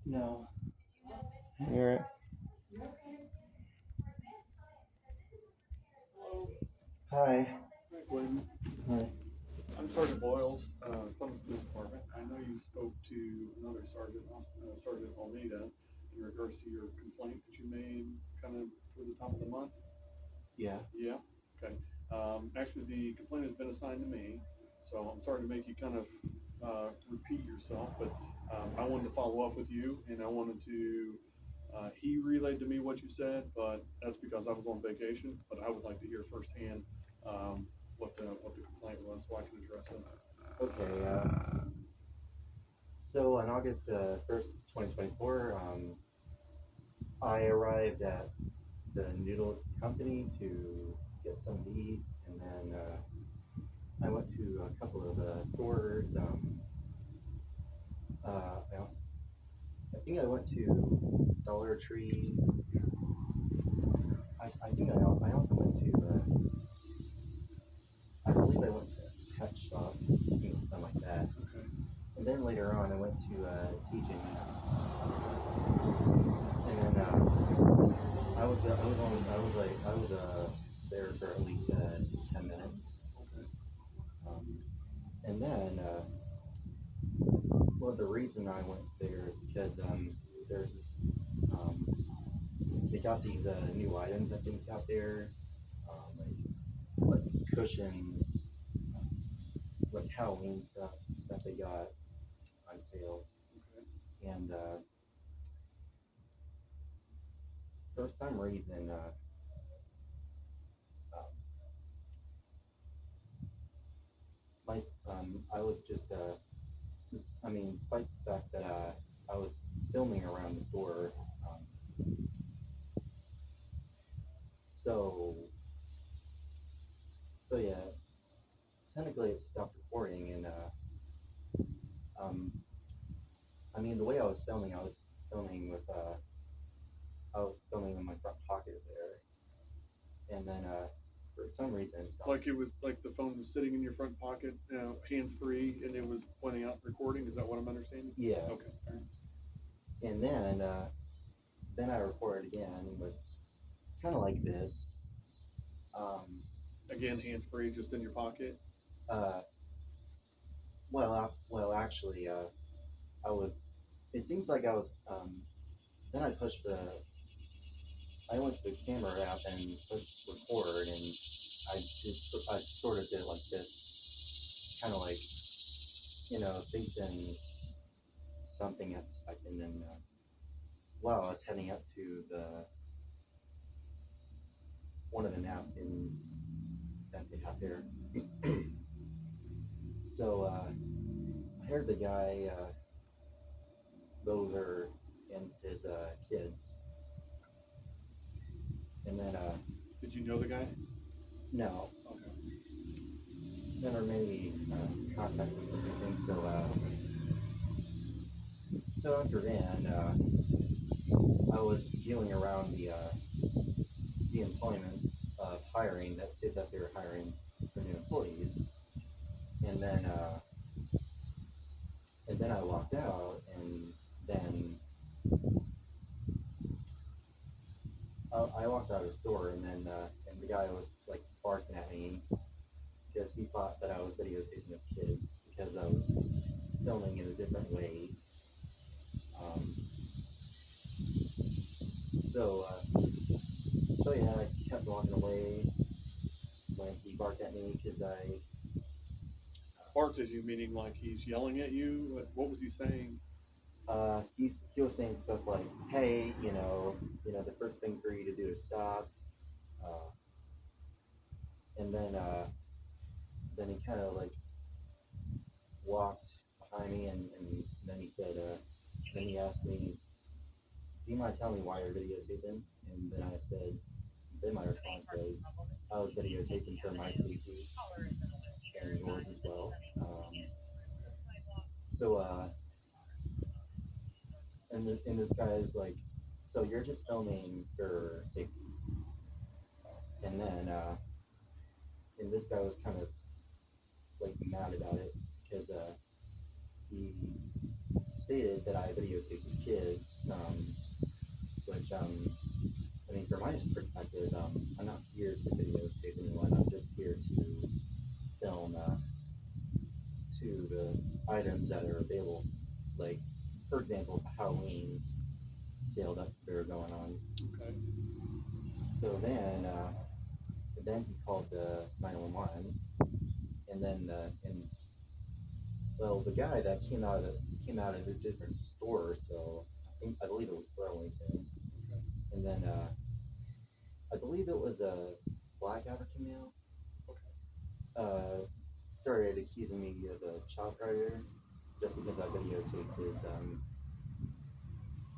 No. You're right. Hi. Hi, Glenn. Hi. I'm Sergeant Boyles, Columbus Police Department. I know you spoke to another sergeant, Sergeant Almeida, in regards to your complaint that you made kind of for the top of the month. Yeah. Yeah. Okay. Actually, the complaint has been assigned to me, so I'm sorry to make you kind of repeat yourself, but I wanted to follow up with you, and I wanted to. He relayed to me what you said, but that's because I was on vacation. But I would like to hear firsthand what the complaint was, so I can address it. Okay. So on August 1st, 2024, I arrived at the Noodles Company to get some to eat, and then I went to a couple of stores. I think I went to Dollar Tree. I think I also went to, I believe I went to a pet shop, I think something like that. Okay. And then later on, I went to TJ Maxx, and then I was there for at least 10 minutes. Okay. And then well, the reason I went there is because there's um, they got these new items I think out there, like cushions, like Halloween stuff that they got on sale. Okay. And for some reason, um, my I was just I mean, despite the fact that I was filming around the store, so yeah, technically it stopped recording, and um, I mean, the way I was filming with I was filming in my front pocket there, and then for some reason it stopped. Like it was like the phone was sitting in your front pocket, hands free, and it was pointing out recording. Is that what I'm understanding? Yeah, Okay. All right. and then I recorded again with kind of like this. Um, Again, hands free, just in your pocket. uh, well, actually, I was. It seems like I was. Then I pushed the. I went to the camera app and pushed record, and I sort of did it like this, kind of like facing something at the second, and while I was heading up to the one of the napkins that they have there. So I heard the guy Loser and his kids, and then Did you know the guy? no, Okay. never made any contact with him or anything. So after then, I was viewing around the employment of hiring that said that they were hiring for new employees, and then I walked out, and then I walked out of the store, and the guy was like barking at me because he thought that I was videotaping his kids because I was filming in a different way. Um, so yeah, I kept walking away when he barked at me because Barked at you, meaning like he's yelling at you. What was he saying? he was saying stuff like, "Hey, the first thing for you to do is stop," uh, and then he kind of like walked behind me, and then he said, then he asked me, "Do you mind telling me why you're videotaping?" And then my response was, "I was videotaping for my safety and yours as well." So and this guy is like, "So you're just filming for safety?" And then and this guy was kind of like mad about it because he stated that I videotaped his kids, which I mean, from my perspective, I'm not here to videotape anyone. I'm just here to film to the items that are available. Like, for example, the Halloween sale that they're going on. Okay. So then he called the 911, and then well, the guy that came out of a different store, so I believe it was Burlington, Okay. and then I believe it was a black African male. Okay. Started accusing me of a child predator just because I videotaped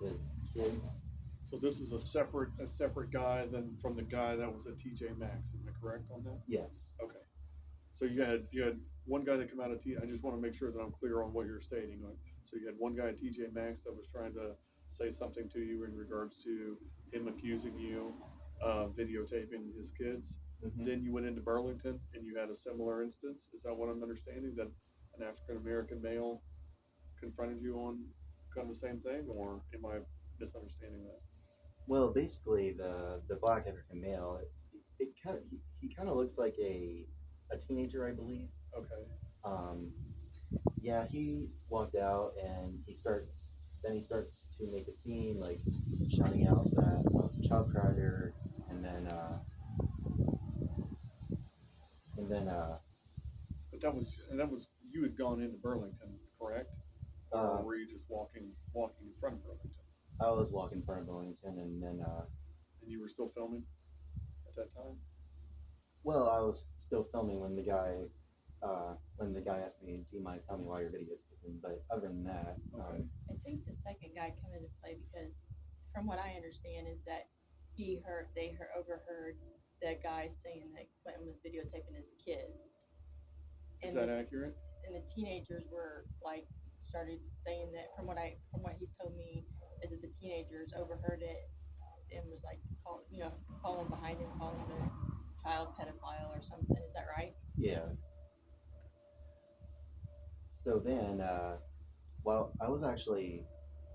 his kids. So this was a separate guy than from the guy that was at TJ Maxx. Am I correct on that? Yes. Okay. So you had one guy that came out of I just want to make sure that I'm clear on what you're stating. So you had one guy at TJ Maxx that was trying to say something to you in regards to him accusing you of videotaping his kids. Mm-hmm. Then you went into Burlington and you had a similar instance. Is that what I'm understanding? That an African American male confronted you on kind of the same thing, or am I misunderstanding that? Well, basically, the black African male, it kind of he kind of looks like a teenager, I believe. Okay. Um, yeah, he walked out and he starts to make a scene, like shouting out that I was a child predator, and then and then But that was you had gone into Burlington, correct? Or were you just walking in front of Burlington? I was walking in front of Burlington, and then And you were still filming at that time? well, I was still filming when the guy asked me, "Do you mind telling me why you're videotaping?" But other than that, Okay. I think the second guy come into play because, from what I understand, is that they overheard that guy saying that Quentin was videotaping his kids. Is And that this, accurate? and the teenagers were like started saying that from what he's told me is that the teenagers overheard it and was like calling behind him, calling him a child pedophile or something. Is that right? yeah. So then, well, I was actually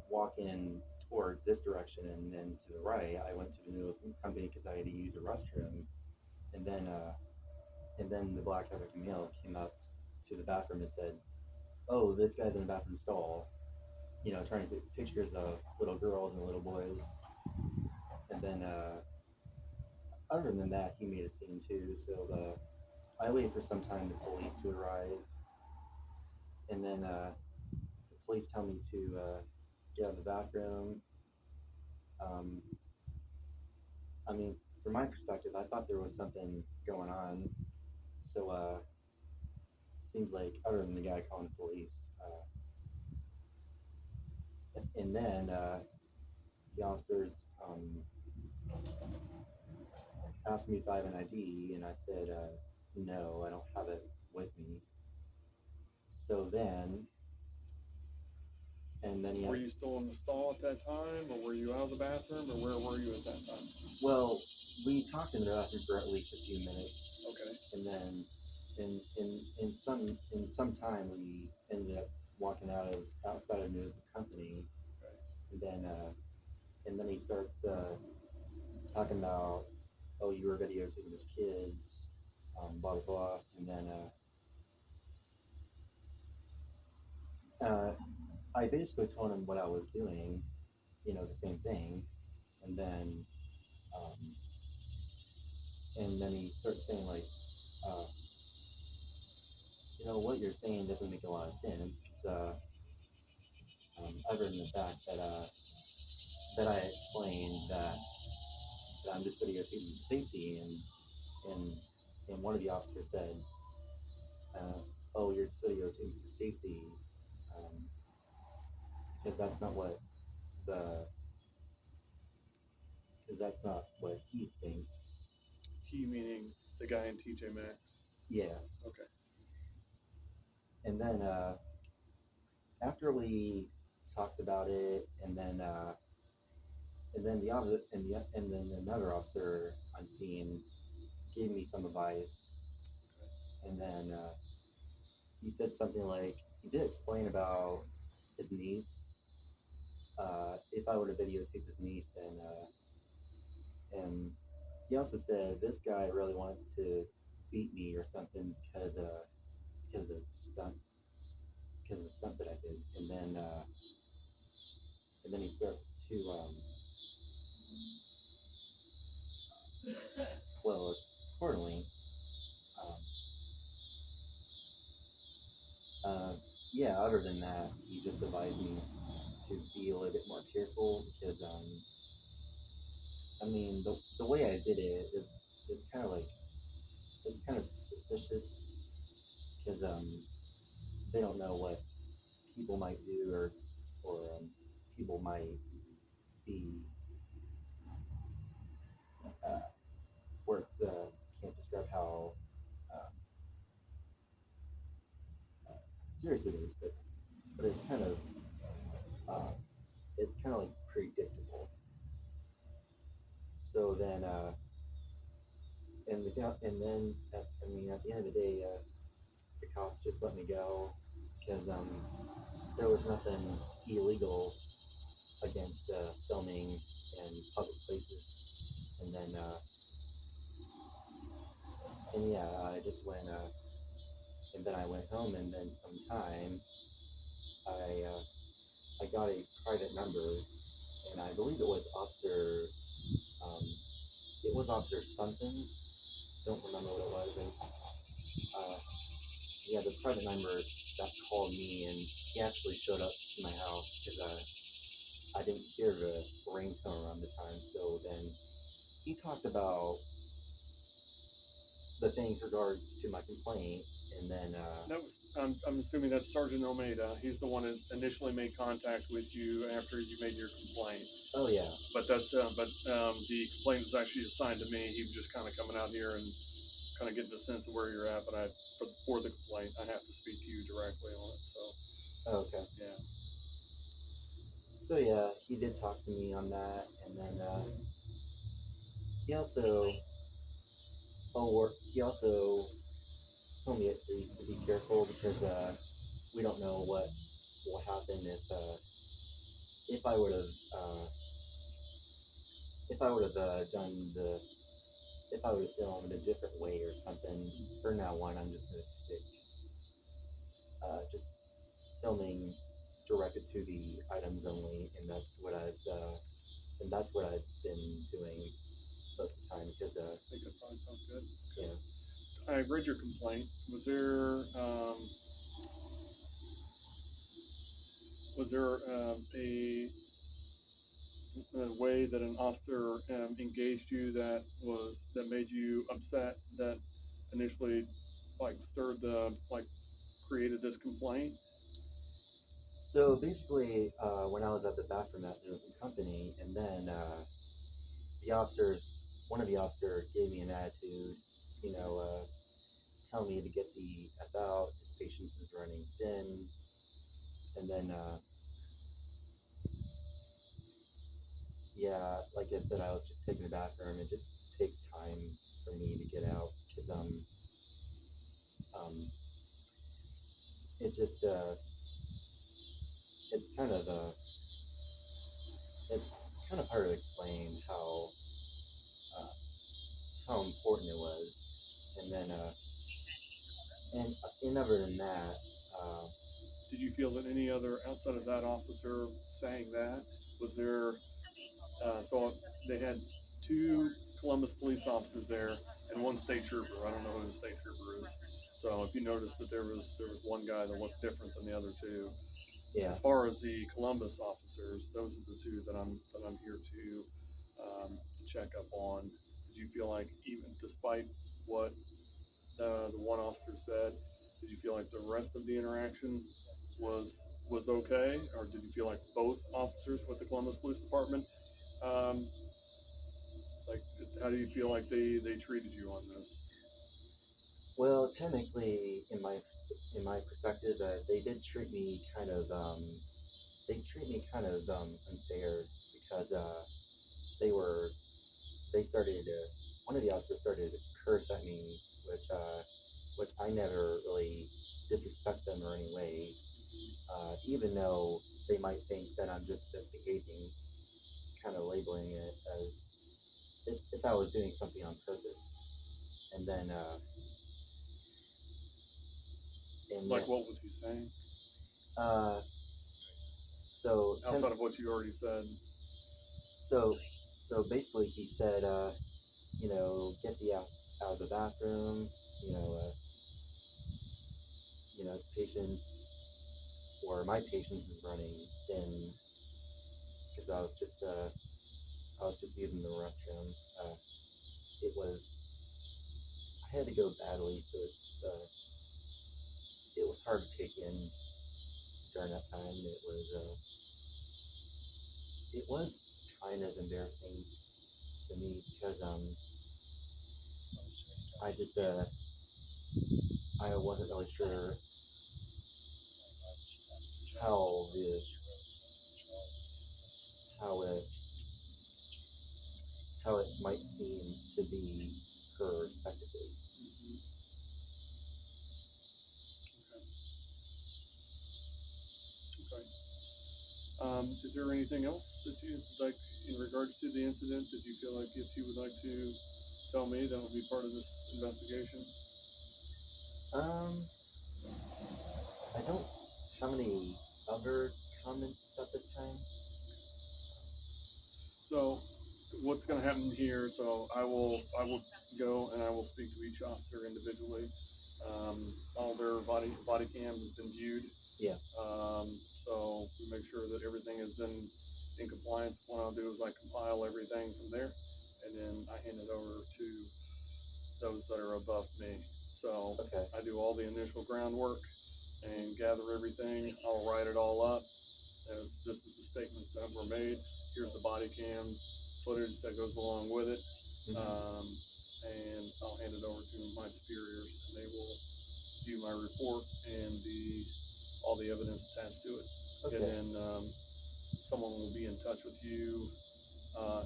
walking towards this direction, and then to the right, I went to the newest company because I had to use the restroom, and then the black African male came up to the bathroom and said, "Oh, this guy's in the bathroom stall," trying to take pictures of little girls and little boys. And then, other than that, he made a scene too. So I waited for some time the police to arrive, and then the police tell me to get out of the bathroom. Um, I mean, from my perspective, I thought there was something going on. So seems like other than the guy calling the police, and then the officers asked me if I have an ID, and I said no, I don't have it with me. So then, and then Were you still in the stall at that time, or were you out of the bathroom, or where were you at that time? well, we talked in the bathroom for at least a few minutes, Okay. and then in some time we ended up walking outside of the company, Okay. and then he starts talking about, oh, you were videotaping his kids, blah blah blah, and then I basically told him what I was doing, the same thing, and then um, he starts saying like, uh, what you're saying doesn't make a lot of sense, because other than the fact that I explained that I'm just videotaping safety, and one of the officers said, oh, you're just videotaping for safety, because the that's not what he thinks. He meaning the guy in TJ Maxx. Yeah. Okay. And then after we talked about it, and then the other and then another officer on scene gave me some advice, and then he said something like he did explain about his niece. If I were to videotape his niece, then and he also said this guy really wants to beat me or something because of the stunt because of the stunt that I did, and then he starts to well, accordingly, um, uh, yeah. Other than that, he just advised me to be a little bit more careful because I mean the way I did it is kind of like it's kind of suspicious because they don't know what people might do or people might be uh, words can't describe how uh, serious it is, but uh, it's kind of like predictable. So then and then I mean at the end of the day, the cops just let me go because there was nothing illegal against filming in public places, and yeah, I just went and then I went home, and then sometime I got a private number, and I believe um, it was Officer something. Don't remember what it was. And uh, yeah, the private number that called me, and he actually showed up to my house because I didn't hear the ringtone around the time. So then he talked about the things regards to my complaint, and then That was, I'm assuming that's Sergeant Almeida. He's the one that initially made contact with you after you made your complaint. oh yeah, But the complaint was actually assigned to me. He was just kind of coming out here and kind of getting a sense of where you're at. But for the complaint, I have to speak to you directly on it. So, oh, okay. yeah. So yeah, he did talk to me on that, and then he also he also told me at least to be careful because we don't know what will happen if I would have uh, if I would have done the if I would have filmed a different way or something. For now on, I'm just gonna stick just filming directed to the items only, and that's what I've been doing most of the time because I think that probably sounds good. yeah. I read your complaint. Was there a way that an officer engaged you that made you upset that initially like stirred the like created this complaint? So basically, when I was at the bathroom at the company, and then one of the officers gave me an attitude, you know, tell me to get the F out, this patience is running thin, and then, yeah, like I said, I was just taking a bathroom. It just takes time for me to get out, because, um, it just, it's kind of, it's kind of hard to explain uh, how important it was, and then, and other than that, uh, Did you feel that any other outside of that officer saying that was there? So they had two Columbus police officers there and one state trooper. I don't know who the state trooper is. So if you noticed that there was one guy that looked different than the other two. yeah. As far as the Columbus officers, those are the two that I'm here to check up on. Did you feel like even despite what the one officer said, did you feel like the rest of the interaction was was okay, or did you feel like both officers with the Columbus Police Department, um, like how do you feel like they treated you on this? Well, technically, in my perspective, they did treat me unfair because they were they started one of the officers started to curse at me, which which I never really disrespect them or any way. even though they might think that I'm just misbehaving, kind of labeling it as if I was doing something on purpose. And then, Like, what was he saying? So Outside of what you already said. so basically he said, get the out of the bathroom, his patience or my patience is running thin because I was just using the restroom. It was I had to go badly, so it was hard to take in during that time. It was kind of embarrassing to me because I just I wasn't really sure how the how it how it might seem to be her respectively. Okay. Is there anything else that you like in regards to the incident that you feel like if you would like to tell me that would be part of this investigation? I don't have any other comments at this time. So what's going to happen here? So I will go and I will speak to each officer individually. All their body cam has been viewed. Yeah. So we make sure that everything is in compliance. What I'll do is I compile everything from there, and then I hand it over to those that are above me. So Okay. I do all the initial groundwork and gather everything. I'll write it all up as this is the statements that were made. Here's the body cam footage that goes along with it. And I'll hand it over to my superiors, and they will view my report and all the evidence attached to it. Okay. And then someone will be in touch with you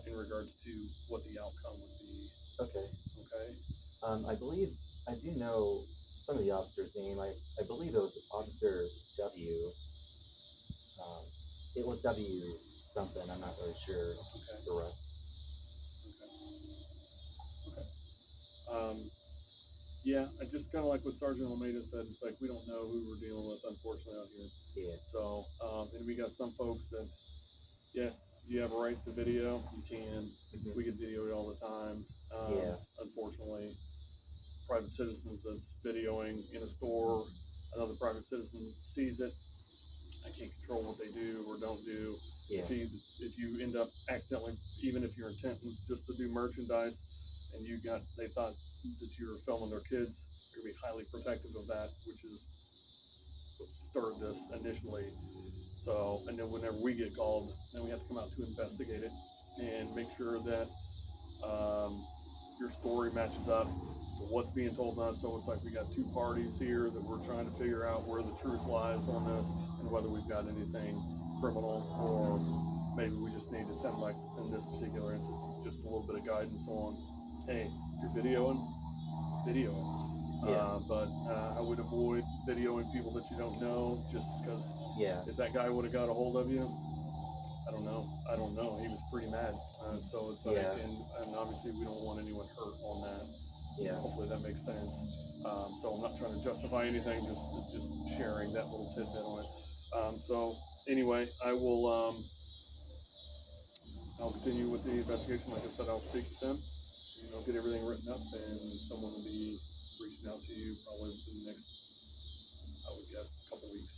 in regards to what the outcome would be. Okay. Okay. I believe I do know some of the officer's name. I believe it was Officer W. It was W something. I'm not really sure Okay. the rest. Okay. Yeah, I just kind of like what Sergeant Almeida said. It's like we don't know who we're dealing with, unfortunately, out here. Yeah. So, and we got some folks that, yes, you have a right to video. You can. We get video it all the time. Yeah. Unfortunately, private citizens that's videoing in a store, another private citizen sees it. I can't control what they do or don't do. Yeah. If you end up accidentally, even if your intent was just to do merchandise, and they thought that you were filming their kids, they're gonna be highly protective of that, which is what started this initially. So, and then whenever we get called, then we have to come out to investigate it and make sure that your story matches up to what's being told to us. So it's like we got two parties here that we're trying to figure out where the truth lies on this and whether we've got anything criminal, or maybe we just need to send, like in this particular instance, just a little bit of guidance on, hey, you're videoing, video it. Yeah. But I would avoid videoing people that you don't know, just because if that guy would have got a hold of you, I don't know. He was pretty mad. So it's like, and obviously we don't want anyone hurt on that. Yeah. Hopefully that makes sense. So I'm not trying to justify anything, just sharing that little tidbit on it. So anyway, I'll continue with the investigation. Like I said, I'll speak with them. Get everything written up, and someone will be reaching out to you probably within the next, I would guess, couple weeks.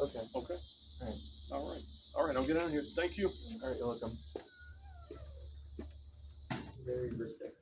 Okay. Okay. All right. All right. I'll get out of here. Thank you. All right. You're welcome. Very respectful.